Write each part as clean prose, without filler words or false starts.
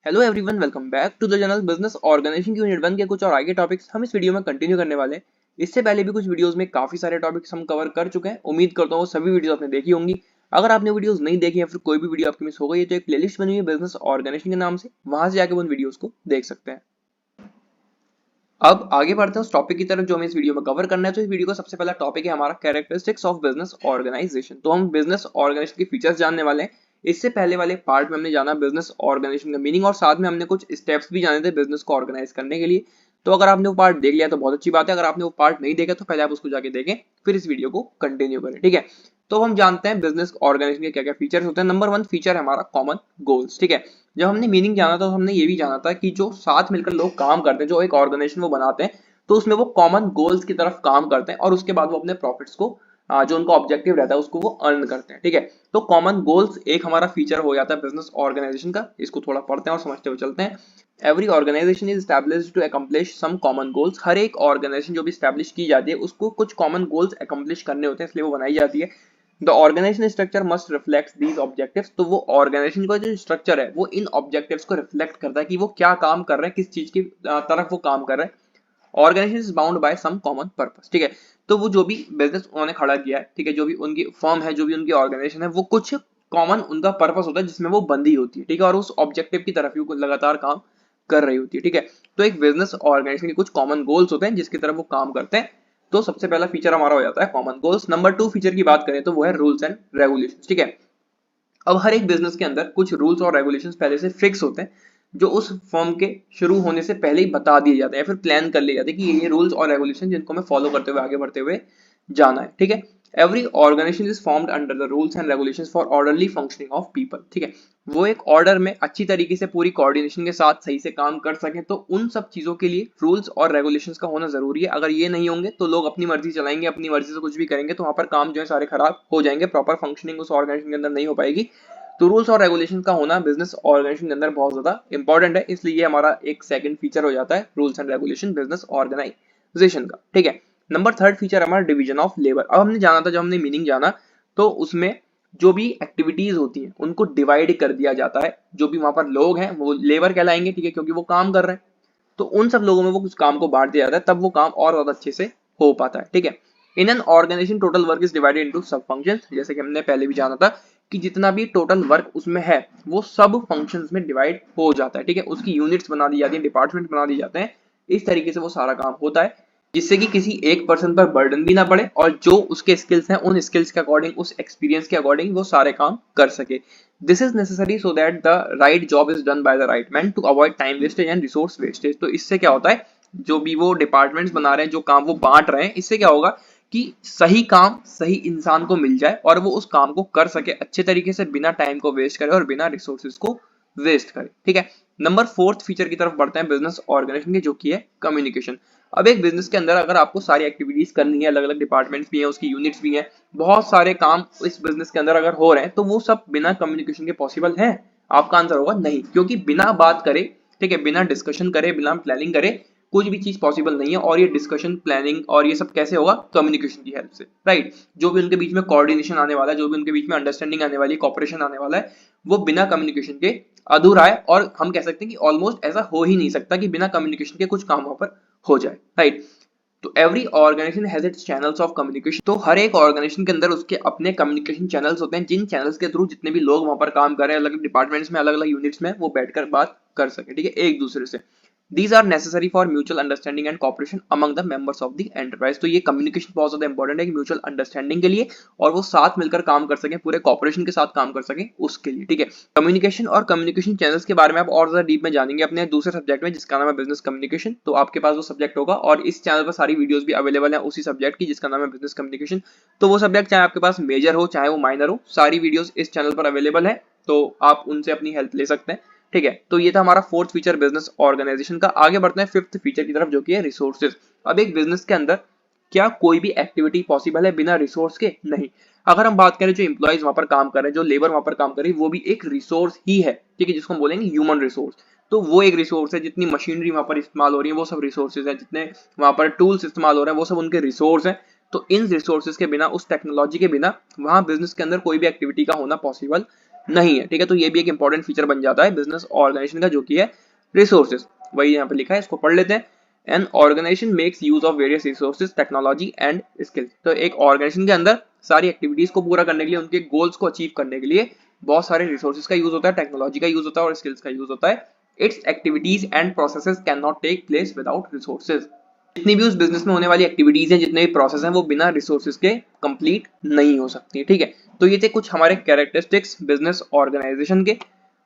Hello everyone, welcome back to the channel business organization की unit 1 के कुछ और आगे टॉपिक्स हम इस वीडियो में कंटिन्यू करने वाले हैं। इससे पहले भी कुछ वीडियोस में काफी सारे टॉपिक्स हम कवर कर चुके हैं। उम्मीद करता हूँ वो सभी वीडियो आपने देखी होंगी। अगर आपने वीडियोस नहीं देखी है फिर कोई भी वीडियो आपकी मिस हो गई है तो एक प्लेलिस्ट बनी हुई है बिजनेस ऑर्गेनाइजेशन के नाम से, वहां से जाकर उन वीडियोस को देख सकते हैं। अब आगे बढ़ते हैं उस टॉपिक की तरफ जो हमें इस वीडियो में कवर करना है। तो इस वीडियो का सबसे पहला टॉपिक है हमारा कैरेक्टरिस्टिक्स ऑफ बिजनेस ऑर्गेनाइजेशन। तो हम बिजनेस ऑर्गेनाइजेशन के फीचर्स जानने वाले हैं। इससे पहले वाले पार्ट में हमने जाना बिजनेस ऑर्गेनाइजेशन का मीनिंग और साथ में हमने कुछ स्टेप्स भी जाने थे बिजनेस को ऑर्गेनाइज करने के लिए। तो अगर आपने वो पार्ट देख लिया तो बहुत अच्छी बात है, अगर आपने वो पार्ट नहीं देखा तो पहले आप उसको जाके देखें फिर इस वीडियो को कंटिन्यू करें। ठीक है, तो हम जानते हैं बिजनेस ऑर्गेनाइजेशन के क्या क्या फीचर्स होते हैं। नंबर 1 फीचर है हमारा कॉमन गोल्स। ठीक है, जब हमने मीनिंग जाना था तो हमने ये भी जाना था कि जो साथ मिलकर लोग काम करते हैं, जो एक ऑर्गेनाइजेशन वो बनाते हैं, तो उसमें वो कॉमन गोल्स की तरफ काम करते हैं और उसके बाद वो अपने प्रॉफिट्स को जो उनका ऑब्जेक्टिव रहता है उसको वो अर्न करते हैं। ठीक है, तो कॉमन गोल्स एक हमारा फीचर हो जाता है बिजनेस ऑर्गेनाइजेशन का। इसको थोड़ा पढ़ते हैं और समझते हुए चलते हैं। Every organisation is established to accomplish some common goals. हर एक ऑर्गेनाइजेशन जो भी एस्टैब्लिश की जाती है उसको कुछ कॉमन गोल्स अकम्प्लिश करने होते हैं, इसलिए वो बनाई जाती है। The organization structure must reflect these objectives. तो वो ऑर्गेनाइजेशन का जो स्ट्रक्चर है वो इन ऑब्जेक्टिव्स को रिफ्लेक्ट करता है कि वो क्या काम कर रहे हैं, किस चीज की तरफ वो काम कर रहे हैं। Organization is bound by some common purpose. ठीक है, तो वो जो भी बिजनेस उन्होंने खड़ा किया है, ठीक है, जो भी उनकी फर्म है, जो भी उनकी ऑर्गेनाइजेशन है, वो कुछ कॉमन उनका पर्पस होता है जिसमें वो बंधी होती है। ठीक है, और उस ऑब्जेक्टिव की तरफ ही वो लगातार काम कर रही होती है। ठीक है, तो एक बिजनेस ऑर्गेनाइजेशन के कुछ कॉमन गोल्स होते हैं जिसकी तरफ वो काम करते हैं। तो सबसे पहला फीचर हमारा हो जाता है कॉमन गोल्स। नंबर 2 फीचर की बात करें तो वो है रूल्स एंड रेगुलेशन। ठीक है, अब हर एक बिजनेस के अंदर कुछ रूल्स और रेगुलेशंस पहले से फिक्स होते हैं जो उस फर्म के शुरू होने से पहले ही बता दिए जाते हैं, फिर प्लान कर लिए जाते हैं कि ये रूल्स और रेगुलेशन जिनको हमें फॉलो करते हुए आगे बढ़ते हुए जाना है। ठीक है, every organisation is formed under the rules and regulations for orderly functioning of people. ठीक है, वो एक ऑर्डर में अच्छी तरीके से पूरी कोऑर्डिनेशन के साथ सही से काम कर सके, तो उन सब चीजों के लिए रूल्स और रेगुलेशंस का होना जरूरी है। अगर ये नहीं होंगे तो लोग अपनी मर्जी चलाएंगे, अपनी मर्जी से कुछ भी करेंगे, तो वहां पर काम जो है सारे खराब हो जाएंगे, प्रॉपर फंक्शनिंग उस ऑर्गेनाइजेशन के अंदर नहीं हो पाएगी। तो रूल्स और रेगुलेशन का होना बिजनेस ऑर्गेनाइजेशन के अंदर बहुत ज्यादा इंपॉर्टेंट है, इसलिए ये हमारा एक सेकंड फीचर हो जाता है rules and regulation business organization का। ठीक है, नंबर 3 फीचर हमारा डिवीजन ऑफ लेबर। अब हमने जाना था, जब हमने मीनिंग जाना तो उसमें जो भी एक्टिविटीज होती हैं उनको डिवाइड कर दिया जाता है। जो भी वहां पर लोग हैं वो लेबर कहलाएंगे, ठीक है, क्योंकि वो काम कर रहे हैं। तो उन सब लोगों में वो कुछ काम को बांट दिया जाता है, तब वो काम और ज्यादा अच्छे से हो पाता है। ठीक है, in an organization total work is divided into sub functions. जैसे कि हमने पहले भी जाना था कि जितना भी टोटल वर्क उसमें है वो सब फंक्शंस में डिवाइड हो जाता है। ठीक है, उसकी यूनिट्स बना दी जाती है, डिपार्टमेंट बना दी जाते हैं। इस तरीके से वो सारा काम होता है जिससे कि किसी एक पर्सन पर बर्डन भी ना पड़े और जो उसके स्किल्स हैं उन स्किल्स के अकॉर्डिंग, उस एक्सपीरियंस के अकॉर्डिंग वो सारे काम कर सके। This is necessary so that the right job is done by the right man to avoid time wastage and resource wastage. तो इससे क्या होता है, जो भी वो डिपार्टमेंट्स बना रहे हैं, जो काम वो बांट रहे हैं, इससे क्या होगा कि सही काम सही इंसान को मिल जाए और वो उस काम को कर सके अच्छे तरीके से, बिना टाइम को वेस्ट करे और बिना रिसोर्सेज को वेस्ट करे। ठीक है, नंबर 4 फीचर की तरफ बढ़ते हैं बिजनेस ऑर्गेनाइजेशन की, जो की है कम्युनिकेशन। अब एक बिजनेस के अंदर अगर आपको सारी एक्टिविटीज करनी है, अलग अलग डिपार्टमेंट्स भी हैं, उसकी यूनिट्स भी हैं, बहुत सारे काम इस बिजनेस के अंदर अगर हो रहे हैं, तो वो सब बिना कम्युनिकेशन के पॉसिबल है? आपका आंसर होगा नहीं, क्योंकि बिना बात करे, ठीक है, बिना डिस्कशन करे, बिना प्लानिंग करे कुछ भी चीज पॉसिबल नहीं है। और ये डिस्कशन, प्लानिंग और ये सब कैसे होगा? कम्युनिकेशन की हेल्प से, राइट। जो भी उनके बीच में कोऑर्डिनेशन आने वाला है, जो भी उनके बीच में अंडरस्टैंडिंग आने वाली है, कॉपरेशन आने वाला है, वो बिना कम्युनिकेशन के अधूरा है। और हम कह सकते हैं कि ऑलमोस्ट ऐसा हो ही नहीं सकता कि बिना कम्युनिकेशन के कुछ काम वहां पर हो जाए, राइट। तो every organization has its channels of communication. तो हर एक ऑर्गेनाइजेशन के अंदर उसके अपने कम्युनिकेशन चैनल्स होते हैं, जिन चैनल्स के थ्रू जितने भी लोग वहां पर काम कर रहे हैं, अलग डिपार्टमेंट्स में, अलग अलग यूनिट्स में, वो बैठकर बात कर सके, ठीक है, एक दूसरे से। These are necessary for mutual understanding and cooperation among the members of the enterprise। तो ये कम्युनिकेशन बहुत ज्यादा इंपॉर्टेंट है कि म्यूचुअल अंडरस्टैंडिंग के लिए और वो साथ मिलकर काम कर सके, पूरे कॉपरेशन के साथ काम कर सके उसके लिए। ठीक है, कम्युनिकेशन और कम्युनिकेशन चैनल्स के बारे में आप और ज्यादा डीप में जानेंगे अपने दूसरे सब्जेक्ट में जिसका नाम है बिजनेस कम्युनिकेशन। तो आपके पास वो सब्जेक्ट होगा और इस चैनल पर सारी वीडियोस भी अवेलेबल है उसी सब्जेक्ट की जिसका नाम है बिजनेस कम्युनिकेशन। तो वो सब्जेक्ट चाहे आपके पास मेजर हो चाहे वो माइनर हो, सारी वीडियोस इस चैनल पर अवेलेबल है, तो आप उनसे अपनी हेल्प ले सकते हैं। ठीक है, तो ये था हमारा 4th फीचर बिजनेस ऑर्गेनाइजेशन का। आगे बढ़ते हैं 5th फीचर की तरफ, जो कि है रिसोर्सेज। अब एक बिजनेस के अंदर क्या कोई भी एक्टिविटी पॉसिबल है बिना रिसोर्स के? नहीं। अगर हम बात करें जो एम्प्लॉइज वहां पर काम कर रहे हैं, जो लेबर वहां पर काम कर रही है, वो भी एक रिसोर्स ही है, ठीक है, जिसको हम बोलेंगे ह्यूमन रिसोर्स। तो वो एक रिसोर्स है। जितनी मशीनरी वहां पर इस्तेमाल हो रही है वो सब रिसोर्सेज है, जितने वहां पर टूल्स इस्तेमाल हो रहे हैं वो सब उनके रिसोर्स हैं। तो इन रिसोर्सेज के बिना, उस टेक्नोलॉजी के बिना वहां बिजनेस के अंदर कोई भी एक्टिविटी का होना पॉसिबल नहीं है, ठीक है। तो ये भी एक इंपॉर्टेंट फीचर बन जाता है बिजनेस ऑर्गेनाइजेशन का, जो कि है रिसोर्सेज। वही यहाँ पे लिखा है, इसको पढ़ लेते हैं। An organization makes use of various resources, technology and skills. तो एक ऑर्गेनाइजेशन के अंदर सारी एक्टिविटीज को पूरा करने के लिए, उनके गोल्स को अचीव करने के लिए बहुत सारे रिसोर्सेज का यूज होता है, टेक्नोलॉजी का यूज होता है और स्किल्स का यूज होता है। Its activities and processes can not take place without resources. जितनी भी उस बिजनेस में होने वाली एक्टिविटीज हैं, जितने भी प्रोसेस हैं, वो बिना रिसोर्सेज के कंप्लीट नहीं हो सकती, ठीक है। तो ये थे कुछ हमारे कैरेक्टरिस्टिक्स बिजनेस ऑर्गेनाइजेशन के।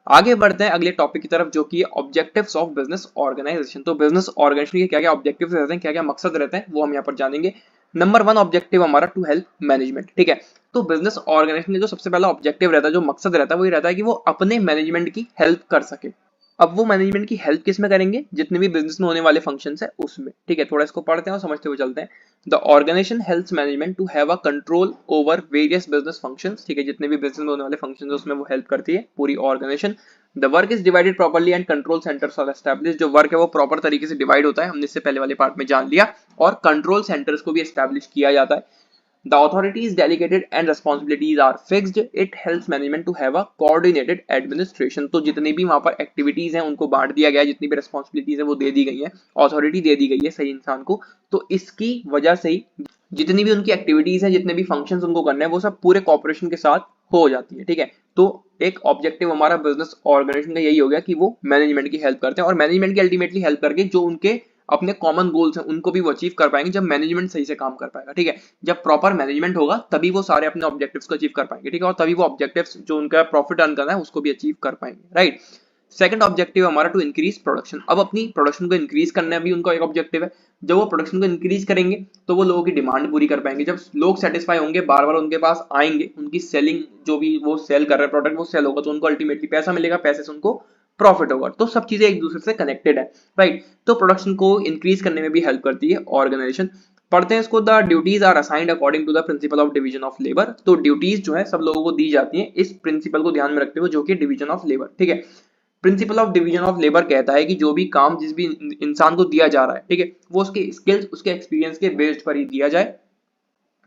आगे बढ़ते हैं अगले टॉपिक की तरफ, जो कि ऑब्जेक्टिव्स ऑफ बिजनेस ऑर्गेनाइजेशन। तो बिजनेस ऑर्गेनाइजेशन के क्या क्या ऑब्जेक्टिव्स रहते हैं, क्या क्या मकसद रहते हैं, वो हम यहाँ पर जानेंगे। नंबर 1 ऑब्जेक्टिव हमारा टू हेल्प मैनेजमेंट, ठीक है। तो बिजनेस ऑर्गेनाइजेशन का जो सबसे पहला ऑब्जेक्टिव रहता है, जो मकसद रहता है, वो ये रहता है कि वो अपने मैनेजमेंट की हेल्प कर सके। अब वो मैनेजमेंट की हेल्प किस में करेंगे, जितने भी बिजनेस में होने वाले फंक्शंस है उसमें, ठीक है। थोड़ा इसको पढ़ते हैं और समझते हुए चलते हैं। The organization helps management to have a control over various business functions, ठीक है। जितने भी बिजनेस में होने वाले फंक्शंस है उसमें वो हेल्प करती है पूरी organization. The work is divided properly and control centres are established. जो वर्क है वो प्रॉपर तरीके से डिवाइड होता है, हमने इससे पहले वाले पार्ट में जान लिया। और कंट्रोल सेंटर्स को भी एस्टैब्लिश किया जाता है। The authorities delegated and responsibilities are fixed. It helps management to have a coordinated administration. तो जितनी भी वहां पर एक्टिविटीज हैं उनको बांट दिया गया है, जितनी भी रिस्पॉन्सिबिलिटीज है वो दे दी गई है, अथॉरिटी दे दी गई है सही इंसान को। तो इसकी वजह से ही जितनी भी उनकी एक्टिविटीज हैं, जितने भी फंक्शंस उनको करने हैं, वो सब पूरे कॉर्पोरेशन के साथ हो जाती है, ठीक है। तो एक ऑब्जेक्टिव हमारा बिजनेस ऑर्गेनाइजेशन का यही हो गया कि वो मैनेजमेंट की हेल्प करते हैं, और मैनेजमेंट की अल्टीमेटली हेल्प करके जो उनके अपने कॉमन गोल्स हैं उनको भी वो अचीव कर पाएंगे, जब मैनेजमेंट सही से काम कर पाएगा, ठीक है। जब प्रॉपर मैनेजमेंट होगा तभी वो सारे अपने ऑब्जेक्टिव्स को अचीव कर पाएंगे, ठीक है। और तभी वो ऑब्जेक्टिव्स जो उनका प्रॉफिट अर्न करना है उसको भी अचीव कर पाएंगे, राइट। सेकंड ऑब्जेक्टिव हमारा टू इंक्रीज प्रोडक्शन। अब अपनी प्रोडक्शन को इंक्रीज करना भी उनका एक ऑब्जेक्टिव है। जब वो प्रोडक्शन को इंक्रीज करेंगे तो वो लोगों की डिमांड पूरी कर पाएंगे। जब लोग सेटिस्फाई होंगे, बार बार उनके पास आएंगे, उनकी सेलिंग जो भी वो सेल कर रहे हैं प्रोडक्ट वो सेल होगा, तो उनको अल्टीमेटली पैसा मिलेगा, पैसे से उनको प्रॉफिट होगा। तो सब चीजें एक दूसरे से कनेक्टेड है, राइट। तो प्रोडक्शन को इंक्रीज करने में भी हेल्प करती है ऑर्गेनाइजेशन। पढ़ते हैं इसको। The duties are assigned according to the principle of division of labour. तो ड्यूटीज जो है सब लोगों को दी जाती है इस प्रिंसिपल को ध्यान में रखते हुए, जो कि डिवीजन ऑफ लेबर, ठीक है। Principal of division of labour कहता है कि जो भी काम जिस भी इंसान को दिया जा रहा है, ठीक है, वो उसके स्किल्स उसके एक्सपीरियंस के बेस्ड पर ही दिया जाए।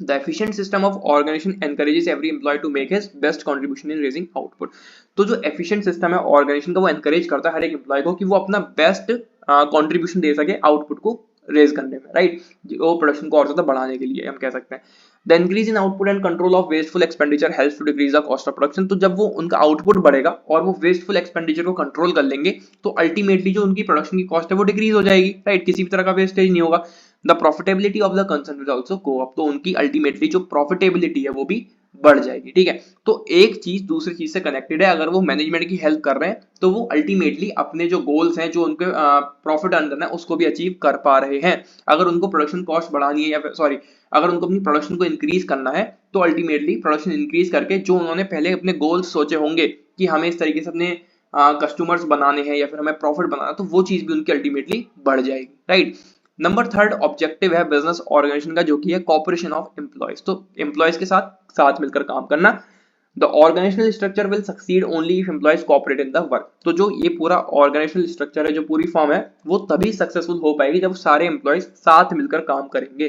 The efficient system of organization encourages every employee to make his best contribution in raising output. तो जो efficient system है ऑर्गेनाइजेशन का, वो encourage करता है हर एक एम्प्लॉय को कि वो अपना बेस्ट कंट्रीब्यूशन दे सके आउटपुट को रेज करने में, राइट। वो प्रोडक्शन को और ज्यादा बढ़ाने के लिए हम कह सकते हैं। The increase in output and control of wasteful expenditure helps to decrease the cost of production. तो जब वो उनका आउटपुट बढ़ेगा और वो वेस्टफुल एक्सपेंडिचर को कंट्रोल कर लेंगे, तो अल्टीमेटली जो उनकी प्रोडक्शन की कॉस्ट है वो डिक्रीज हो जाएगी, राइट। किसी भी तरह का वेस्टेज नहीं होगा। The profitability of the concern will also go up. तो उनकी अल्टीमेटली जो प्रॉफिटेबिलिटी है वो भी बढ़ जाएगी, ठीक है। तो एक चीज दूसरी चीज से कनेक्टेड है। अगर वो मैनेजमेंट की हेल्प कर रहे हैं तो वो अल्टीमेटली अपने जो गोल्स हैं, जो उनके प्रॉफिट अर्न करना है, उसको भी अचीव कर पा रहे हैं। अगर उनको प्रोडक्शन कॉस्ट बढ़ानी है, या फिर सॉरी, अगर उनको अपनी प्रोडक्शन को इंक्रीज करना है, तो अल्टीमेटली प्रोडक्शन इंक्रीज करके जो उन्होंने पहले अपने गोल्स सोचे होंगे कि हमें इस तरीके से अपने कस्टमर्स बनाने हैं या फिर हमें प्रॉफिट बनाना, तो वो चीज भी उनकी अल्टीमेटली बढ़ जाएगी, राइट। नंबर थर्ड ऑब्जेक्टिव है बिजनेस ऑर्गेनाइजेशन का, जो कि है कॉपरेशन ऑफ एम्प्लॉयज। तो एम्प्लॉयज के साथ साथ मिलकर काम करना। The organizational structure will succeed only if employees cooperate in the work. तो जो ये पूरा ऑर्गेनाइजेशनल स्ट्रक्चर है, जो पूरी फॉर्म है, वो तभी सक्सेसफुल हो पाएगी जब सारे एम्प्लॉयज साथ मिलकर काम करेंगे,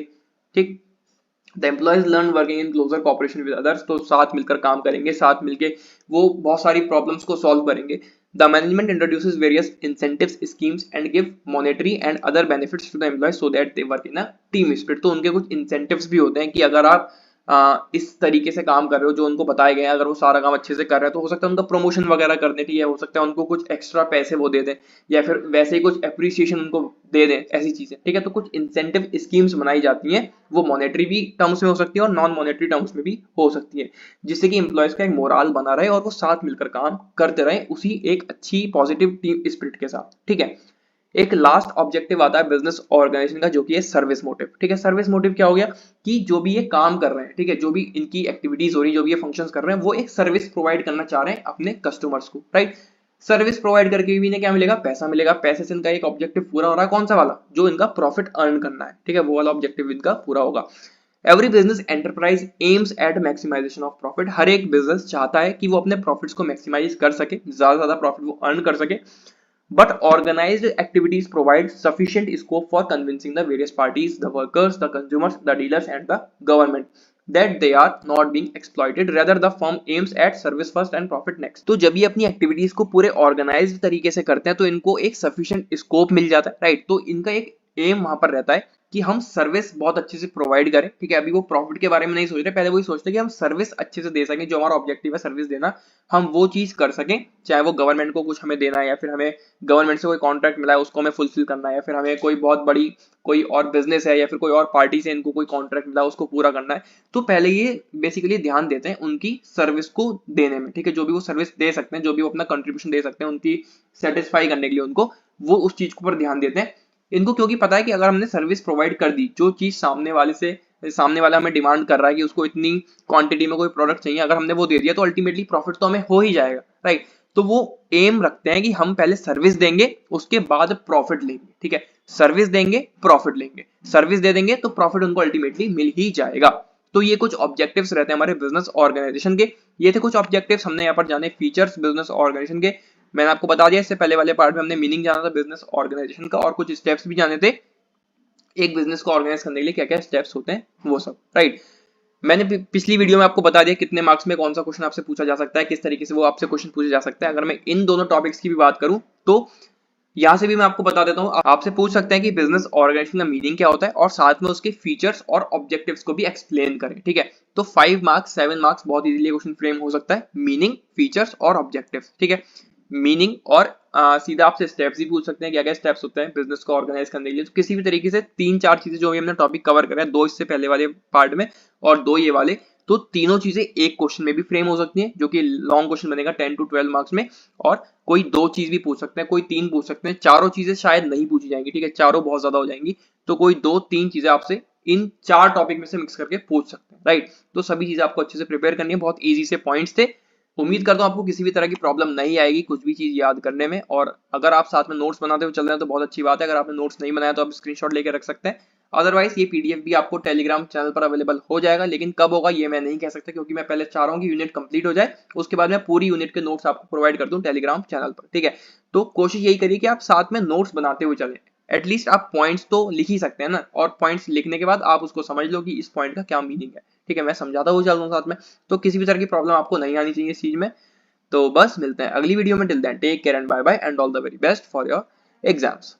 ठीक। The employees learn working in closer cooperation with others. तो साथ मिलकर काम करेंगे, साथ मिलके वो बहुत सारी प्रॉब्लम्स को सॉल्व करेंगे। The management introduces various incentives schemes and give monetary and other benefits to the employees so that they work in a team spirit. तो उनके कुछ इंसेंटिव्स भी होते हैं कि अगर आप इस तरीके से काम कर रहे हो जो उनको बताए गए हैं, अगर वो सारा काम अच्छे से कर रहे हैं, तो हो सकता है उनका प्रमोशन वगैरह करने की, हो सकता है उनको कुछ एक्स्ट्रा पैसे वो दे दें, या फिर वैसे ही कुछ अप्रिसिएशन उनको दे दें, ऐसी चीजें, ठीक है। तो कुछ इंसेंटिव स्कीम्स बनाई जाती हैं, वो मॉनेटरी भी टर्म्स में हो सकती है और नॉन मॉनेटरी टर्म्स में भी हो सकती है, जिससे कि एम्प्लॉयज का एक मोराल बना रहे और वो साथ मिलकर काम करते रहे उसी एक अच्छी पॉजिटिव टीम स्पिरिट के साथ, ठीक है। एक लास्ट ऑब्जेक्टिव आता है बिजनेस ऑर्गेनाइजेशन का, जो कि है सर्विस मोटिव, ठीक है। सर्विस मोटिव क्या हो गया कि जो भी ये काम कर रहे हैं, ठीक है, जो भी इनकी एक्टिविटीज हो रही है, जो भी ये फंक्शंस कर रहे हैं, वो एक सर्विस प्रोवाइड करना चाह रहे हैं अपने कस्टमर्स को, राइट। सर्विस प्रोवाइड करके भी इन्हें क्या मिलेगा, पैसा मिलेगा। पैसे से इनका एक ऑब्जेक्टिव पूरा हो रहा है, कौन सा वाला, जो इनका प्रॉफिट अर्न करना है, ठीक है, वो वाला ऑब्जेक्टिव इनका पूरा होगा। Every business enterprise aims at maximisation of profit. हर एक बिजनेस चाहता है कि वो अपने प्रॉफिट्स को मैक्सिमाइज कर सके, ज्यादा से ज्यादा प्रॉफिट वो अर्न कर सके। But organized activities provide sufficient scope for convincing the various parties, the workers, the consumers, the dealers and the government. that they are not being exploited, rather the firm aims at service first and profit next। तो जब ये अपनी activities को पूरे organised तरीके से करते हैं तो इनको एक सफिशिएंट स्कोप मिल जाता है, राइट। तो इनका एक एम वहां पर रहता है कि हम सर्विस बहुत अच्छे से प्रोवाइड करें, ठीक है। अभी वो प्रॉफिट के बारे में नहीं सोच रहे, पहले वो सोचते हैं कि हम सर्विस अच्छे से दे सकें, जो हमारा ऑब्जेक्टिव है सर्विस देना, हम वो चीज कर सकें, चाहे वो गवर्नमेंट को कुछ हमें देना है, या फिर हमें गवर्नमेंट से कोई कॉन्ट्रैक्ट मिला है उसको हमें फुलफिल करना है, या फिर हमें कोई बहुत बड़ी कोई और बिजनेस है या फिर कोई और पार्टी से इनको कोई कॉन्ट्रैक्ट मिला है उसको पूरा करना है। तो पहले ये बेसिकली ध्यान देते हैं उनकी सर्विस को देने में, ठीक है। जो भी वो सर्विस दे सकते हैं, जो भी वो अपना कंट्रीब्यूशन दे सकते हैं उनकी सेटिस्फाई करने के लिए, उनको वो उस चीज को पर ध्यान देते हैं इनको, क्योंकि पता है कि अगर हमने सर्विस प्रोवाइड कर दी, जो चीज सामने वाला हमें डिमांड कर रहा है कि उसको इतनी क्वांटिटी में कोई प्रोडक्ट चाहिए, अगर हमने वो दे दिया तो अल्टीमेटली प्रॉफिट तो हमें हो ही जाएगा, राइट। तो वो एम रखते हैं कि हम पहले सर्विस देंगे उसके बाद प्रॉफिट लेंगे, ठीक है। सर्विस देंगे प्रॉफिट लेंगे, सर्विस दे देंगे तो प्रॉफिट उनको अल्टीमेटली मिल ही जाएगा। तो ये कुछ ऑब्जेक्टिव्स रहते हैं हमारे बिजनेस ऑर्गेनाइजेशन के। ये थे कुछ ऑब्जेक्टिव्स, हमने यहाँ पर जाने फीचर्स बिजनेस ऑर्गेनाइजेशन के। मैंने आपको बता दिया, इससे पहले वाले पार्ट में हमने मीनिंग जाना था बिजनेस ऑर्गेनाइजेशन का, और कुछ स्टेप्स भी जाने थे एक बिजनेस को ऑर्गेनाइज करने के लिए क्या क्या स्टेप्स होते हैं वो सब, राइट। मैंने पिछली वीडियो में आपको बता दिया कितने मार्क्स में कौन सा क्वेश्चन आपसे पूछा जा सकता है, किस तरीके से वो आपसे क्वेश्चन पूछा जा सकता है। अगर मैं इन दोनों टॉपिक्स की भी बात करूं तो यहां से भी मैं आपको बता देता हूं, आपसे पूछ सकते हैं कि बिजनेस ऑर्गेनाइजेशन का मीनिंग क्या होता है, और साथ में उसके फीचर्स और ऑब्जेक्टिव्स को भी एक्सप्लेन करें, ठीक है। तो 5 मार्क्स 7 मार्क्स बहुत इजीली क्वेश्चन फ्रेम हो सकता है, मीनिंग, फीचर्स और ऑब्जेक्टिव्स, ठीक है। मीनिंग और सीधा आपसे स्टेप्स भी पूछ सकते हैं, क्या क्या स्टेप्स होते हैं बिजनेस को ऑर्गेनाइज करने के लिए। तो किसी भी तरीके से 3-4 चीजें जो भी हमने टॉपिक कवर करे हैं, 2 इससे पहले वाले पार्ट में और 2 ये वाले, तो तीनों चीजें एक क्वेश्चन में भी फ्रेम हो सकती हैं, जो कि लॉन्ग क्वेश्चन बनेगा 10 to 12 मार्क्स में। और कोई 2 चीज भी पूछ सकते हैं, कोई 3 पूछ सकते हैं, चारों चीजें शायद नहीं पूछी जाएंगी, ठीक है, चारों बहुत ज्यादा हो जाएंगी। तो कोई 2-3 चीजें आपसे इन 4 टॉपिक में से मिक्स करके पूछ सकते हैं, राइट। तो सभी चीजें आपको अच्छे से प्रिपेयर करनी है, बहुत ईजी से पॉइंट्स थे। उम्मीद करता हूं आपको किसी भी तरह की प्रॉब्लम नहीं आएगी कुछ भी चीज याद करने में। और अगर आप साथ में नोट्स बनाते हुए चल रहे हैं तो बहुत अच्छी बात है, अगर आपने नोट्स नहीं बनाया तो आप स्क्रीनशॉट लेके रख सकते हैं। अदरवाइज ये पीडीएफ भी आपको टेलीग्राम चैनल पर अवेलेबल हो जाएगा, लेकिन कब होगा ये मैं नहीं कह सकता, क्योंकि मैं पहले चाह रहा हूँ कि यूनिट कंप्लीट हो जाए, उसके बाद मैं पूरी यूनिट के नोट्स आपको प्रोवाइड कर दूं टेलीग्राम चैनल पर, ठीक है। तो कोशिश यही करिए कि आप साथ में नोट्स बनाते हुए चलें, एटलीस्ट आप पॉइंट्स तो लिख ही सकते हैं ना, और पॉइंट्स लिखने के बाद आप उसको समझ लो कि इस पॉइंट का क्या मीनिंग है, ठीक है। मैं समझाता हुआ चल रहा हूँ साथ में, तो किसी भी तरह की प्रॉब्लम आपको नहीं आनी चाहिए इस चीज में। तो बस मिलते हैं अगली वीडियो में, till then take care and bye bye and all the very best for your exams.